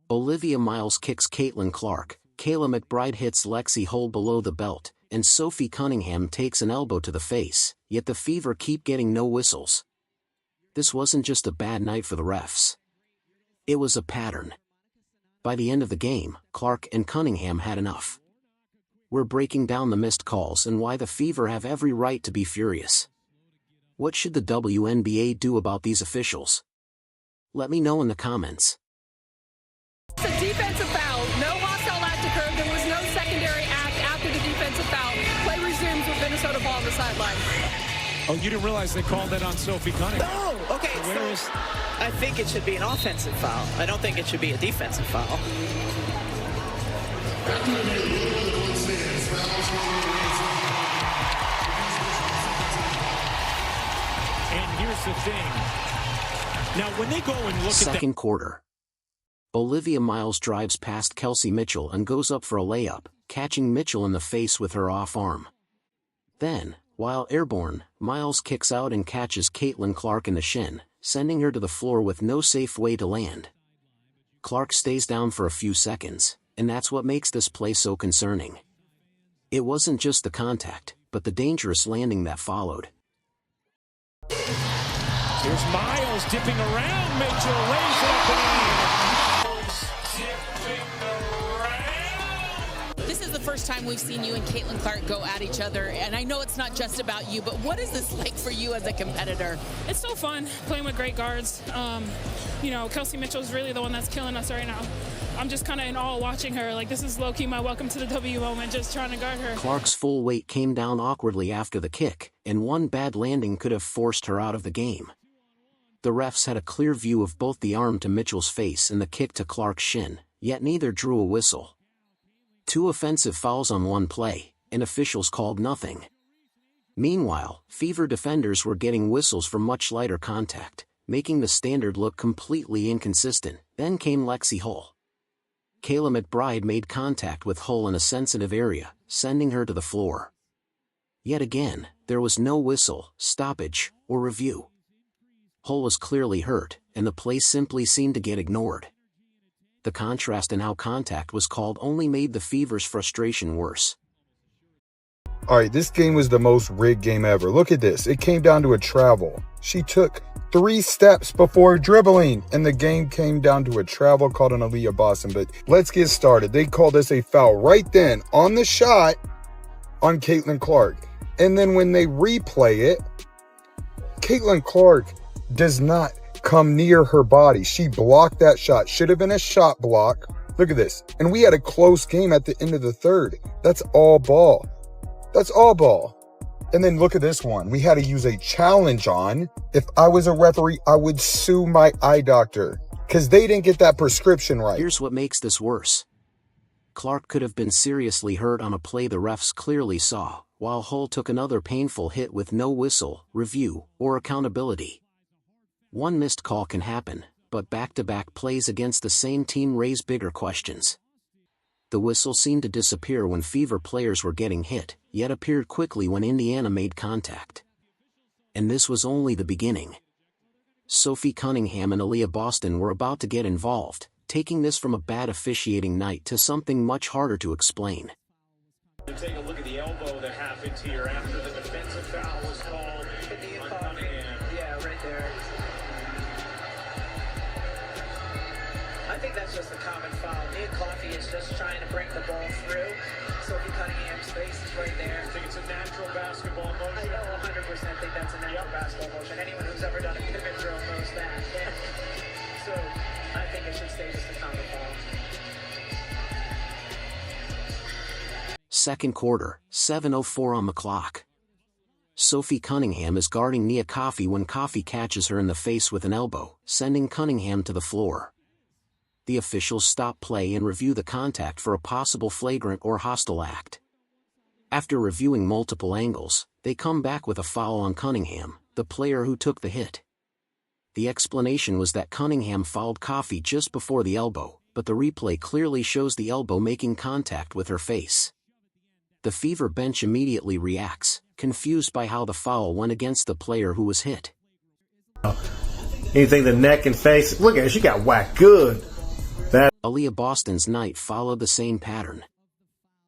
Olivia Miles kicks Caitlin Clark, Kayla McBride hits Lexi Hull below the belt, and Sophie Cunningham takes an elbow to the face, yet the Fever keep getting no whistles. This wasn't just a bad night for the refs. It was a pattern. By the end of the game, Clark and Cunningham had enough. We're breaking down the missed calls and why the Fever have every right to be furious. What should the WNBA do about these officials? Let me know in the comments. It's a defensive foul. No hostile act occurred. There was no secondary act after the defensive foul. Play resumes with Minnesota ball on the sideline. Oh, you didn't realize they called that on Sophie Cunningham? Oh, okay. So I think it should be an offensive foul. I don't think it should be a defensive foul. And here's the thing. Now, when they go and look at that second quarter, Olivia Miles drives past Kelsey Mitchell and goes up for a layup, catching Mitchell in the face with her off arm. Then, while airborne, Miles kicks out and catches Caitlin Clark in the shin, sending her to the floor with no safe way to land. Clark stays down for a few seconds, and that's what makes this play so concerning. It wasn't just the contact, but the dangerous landing that followed. Here's Miles dipping around. Mitchell lays it up and in. This is the first time we've seen you and Caitlin Clark go at each other, and I know it's not just about you, but what is this like for you as a competitor? It's so fun playing with great guards. Kelsey Mitchell's really the one that's killing us right now. I'm just kind of in awe watching her. Like, this is low-key my welcome to the W moment, just trying to guard her. Clark's full weight came down awkwardly after the kick, and one bad landing could have forced her out of the game. The refs had a clear view of both the arm to Mitchell's face and the kick to Clark's shin, yet neither drew a whistle. 2 offensive fouls on one play, and officials called nothing. Meanwhile, Fever defenders were getting whistles for much lighter contact, making the standard look completely inconsistent. Then came Lexi Hull. Kayla McBride made contact with Hull in a sensitive area, sending her to the floor. Yet again, there was no whistle, stoppage, or review. Hull was clearly hurt, and the play simply seemed to get ignored. The contrast in how contact was called only made the Fever's frustration worse. All right, this game was the most rigged game ever. Look at this. It came down to a travel. She took 3 steps before dribbling, and the game came down to a travel called an Aaliyah Boston. But let's get started. They called this a foul right then on the shot on Caitlin Clark. And then when they replay it, Caitlin Clark does not come near her body. She blocked that shot. Should have been a shot block. Look at this. And we had a close game at the end of the third. That's all ball. That's all ball. And then look at this one. We had to use a challenge on. If I was a referee, I would sue my eye doctor because they didn't get that prescription right. Here's what makes this worse. Clark could have been seriously hurt on a play the refs clearly saw, while Hull took another painful hit with no whistle, review, or accountability. One missed call can happen, but back-to-back plays against the same team raise bigger questions. The whistle seemed to disappear when Fever players were getting hit, yet appeared quickly when Indiana made contact. And this was only the beginning. Sophie Cunningham and Aaliyah Boston were about to get involved, taking this from a bad officiating night to something much harder to explain. Take a look at the elbow that happened here after the defensive foul was called on Cunningham. Yeah, right there. I think that's just a common foul. Nia Coffey is just trying to bring the ball through. Sophie Cunningham's face is right there. I think it's a natural basketball motion. I 100% think that's a natural basketball motion. Anyone who's ever done a pivot drill knows that. So I think it should stay just a common foul. Second quarter, 7:04 on the clock. Sophie Cunningham is guarding Nia Coffey when Coffey catches her in the face with an elbow, sending Cunningham to the floor. The officials stop play and review the contact for a possible flagrant or hostile act. After reviewing multiple angles, they come back with a foul on Cunningham, the player who took the hit. The explanation was that Cunningham fouled Coffey just before the elbow, but the replay clearly shows the elbow making contact with her face. The Fever bench immediately reacts, confused by how the foul went against the player who was hit. Anything the neck and face, look at her, she got whacked good. Aaliyah Boston's night followed the same pattern.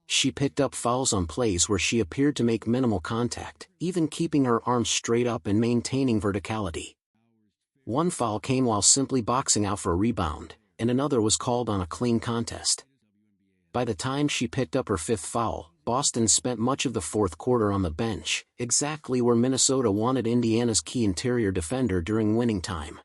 She picked up fouls on plays where she appeared to make minimal contact, even keeping her arms straight up and maintaining verticality. One foul came while simply boxing out for a rebound, and another was called on a clean contest. By the time she picked up her fifth foul, Boston spent much of the fourth quarter on the bench, exactly where Minnesota wanted Indiana's key interior defender during winning time.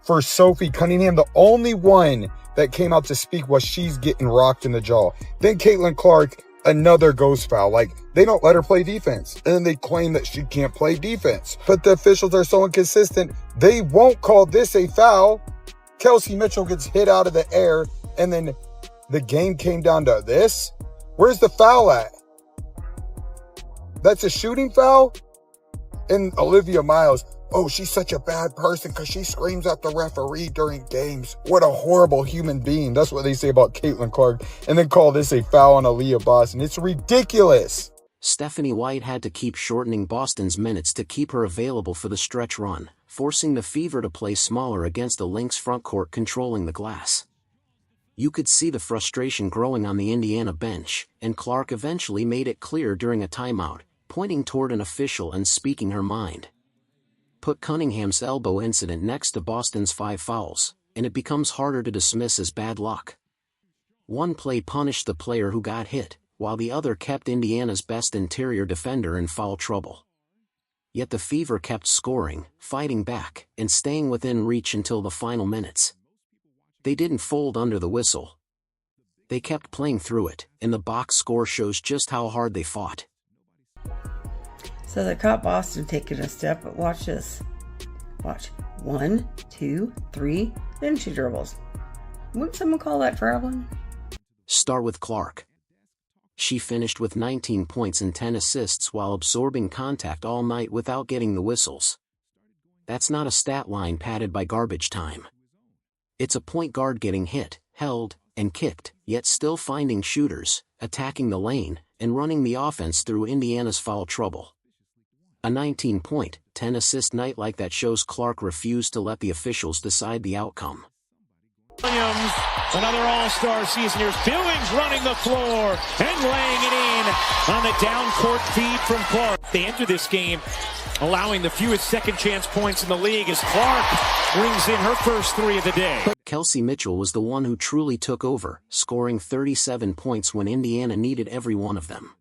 For Sophie Cunningham, the only one that came out to speak was she's getting rocked in the jaw. Then Caitlin Clark, another ghost foul. Like, they don't let her play defense. And then they claim that she can't play defense. But the officials are so inconsistent, they won't call this a foul. Kelsey Mitchell gets hit out of the air, and then the game came down to this? Where's the foul at? That's a shooting foul? And Olivia Miles, oh, she's such a bad person because she screams at the referee during games. What a horrible human being. That's what they say about Caitlin Clark. And then call this a foul on Aaliyah Boston. It's ridiculous. Stephanie White had to keep shortening Boston's minutes to keep her available for the stretch run, forcing the Fever to play smaller against the Lynx frontcourt controlling the glass. You could see the frustration growing on the Indiana bench, and Clark eventually made it clear during a timeout, pointing toward an official and speaking her mind. Put Cunningham's elbow incident next to Boston's 5 fouls, and it becomes harder to dismiss as bad luck. One play punished the player who got hit, while the other kept Indiana's best interior defender in foul trouble. Yet the Fever kept scoring, fighting back, and staying within reach until the final minutes. They didn't fold under the whistle. They kept playing through it, and the box score shows just how hard they fought. So they caught Boston taking a step, but watch this. Watch. 1, 2, 3, then she dribbles. Wouldn't someone call that traveling? Start with Clark. She finished with 19 points and 10 assists while absorbing contact all night without getting the whistles. That's not a stat line padded by garbage time. It's a point guard getting hit, held, and kicked, yet still finding shooters, attacking the lane, and running the offense through Indiana's foul trouble. A 19-point, 10-assist night like that shows Clark refused to let the officials decide the outcome. Williams, another all-star season. Here's Billings running the floor and laying it in on the down-court feed from Clark. They enter this game allowing the fewest second-chance points in the league as Clark brings in her first 3 of the day. Kelsey Mitchell was the one who truly took over, scoring 37 points when Indiana needed every one of them.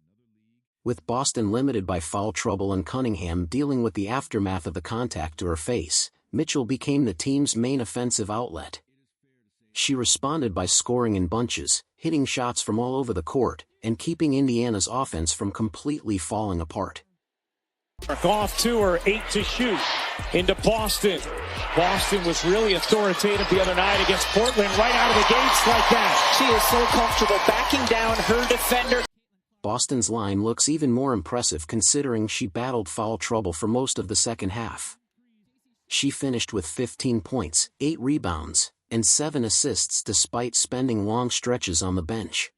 With Boston limited by foul trouble and Cunningham dealing with the aftermath of the contact to her face, Mitchell became the team's main offensive outlet. She responded by scoring in bunches, hitting shots from all over the court, and keeping Indiana's offense from completely falling apart. Off to her, 8 to shoot, into Boston. Boston was really authoritative the other night against Portland, right out of the gates like that. She is so comfortable backing down her defender. Boston's line looks even more impressive considering she battled foul trouble for most of the second half. She finished with 15 points, 8 rebounds, and 7 assists despite spending long stretches on the bench.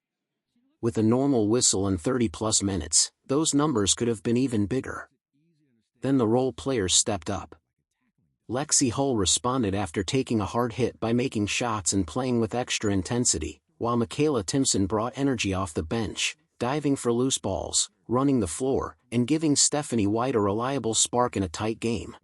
With a normal whistle and 30-plus minutes, those numbers could have been even bigger. Then the role players stepped up. Lexi Hull responded after taking a hard hit by making shots and playing with extra intensity, while Michaela Timpson brought energy off the bench, diving for loose balls, running the floor, and giving Stephanie White a reliable spark in a tight game.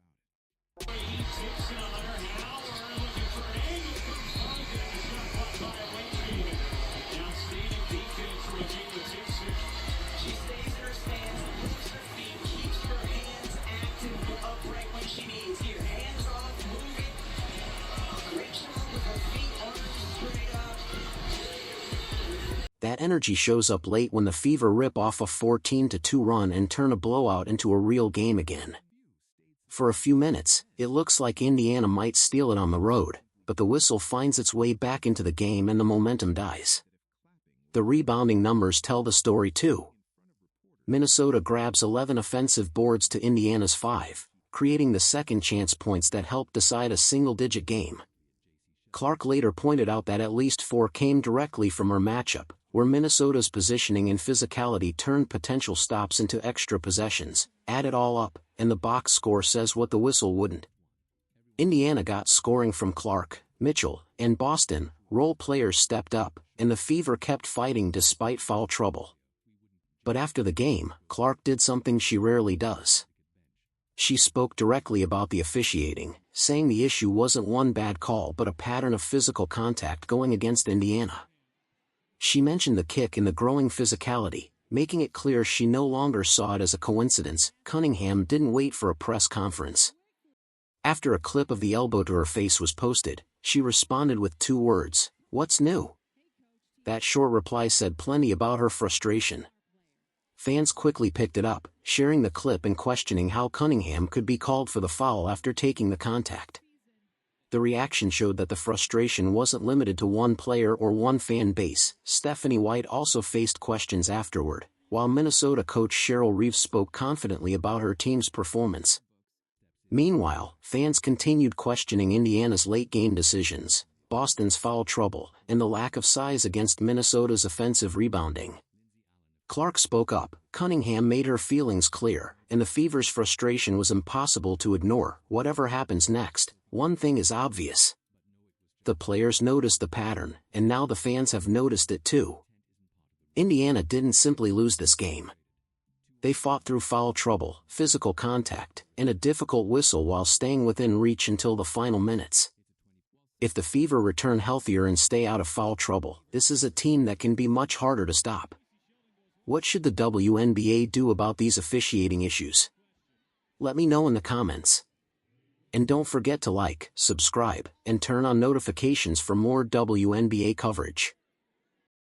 That energy shows up late when the Fever rip off a 14-2 run and turn a blowout into a real game again. For a few minutes, it looks like Indiana might steal it on the road, but the whistle finds its way back into the game and the momentum dies. The rebounding numbers tell the story too. Minnesota grabs 11 offensive boards to Indiana's 5, creating the second chance points that helped decide a single-digit game. Clark later pointed out that at least 4 came directly from her matchup, where Minnesota's positioning and physicality turned potential stops into extra possessions. Add it all up, and the box score says what the whistle wouldn't. Indiana got scoring from Clark, Mitchell, and Boston, role players stepped up, and the Fever kept fighting despite foul trouble. But after the game, Clark did something she rarely does. She spoke directly about the officiating, saying the issue wasn't one bad call but a pattern of physical contact going against Indiana. She mentioned the kick and the growing physicality, making it clear she no longer saw it as a coincidence. Cunningham didn't wait for a press conference. After a clip of the elbow to her face was posted, she responded with 2 words, "What's new?" That short reply said plenty about her frustration. Fans quickly picked it up, sharing the clip and questioning how Cunningham could be called for the foul after taking the contact. The reaction showed that the frustration wasn't limited to one player or one fan base. Stephanie White also faced questions afterward, while Minnesota coach Cheryl Reeves spoke confidently about her team's performance. Meanwhile, fans continued questioning Indiana's late-game decisions, Boston's foul trouble, and the lack of size against Minnesota's offensive rebounding. Clark spoke up, Cunningham made her feelings clear, and the Fever's frustration was impossible to ignore. Whatever happens next, one thing is obvious. The players noticed the pattern, and now the fans have noticed it too. Indiana didn't simply lose this game. They fought through foul trouble, physical contact, and a difficult whistle while staying within reach until the final minutes. If the Fever return healthier and stay out of foul trouble, this is a team that can be much harder to stop. What should the WNBA do about these officiating issues? Let me know in the comments. And don't forget to like, subscribe, and turn on notifications for more WNBA coverage.